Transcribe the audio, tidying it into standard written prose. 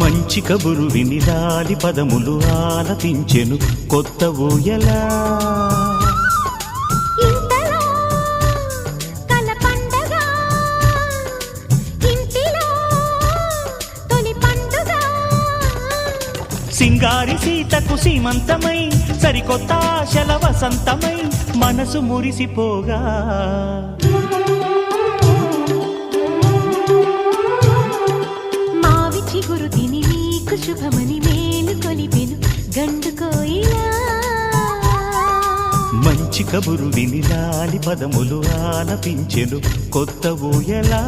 మంచి కబురు విని లాలి పదములు ఆలపించెను కొత్త ఊయలా. సింగారి సీతకు సీమంతమై సరికొత్త ఆశల వసంతమై మనసు మురిసిపోగా. మావి చిగురు తిని నీకు శుభమని మేలు కొలిపెను గండు కోయిలా. మంచి కబురు విని లాలి పదములు ఆలపించెను కొత్త ఊయలా.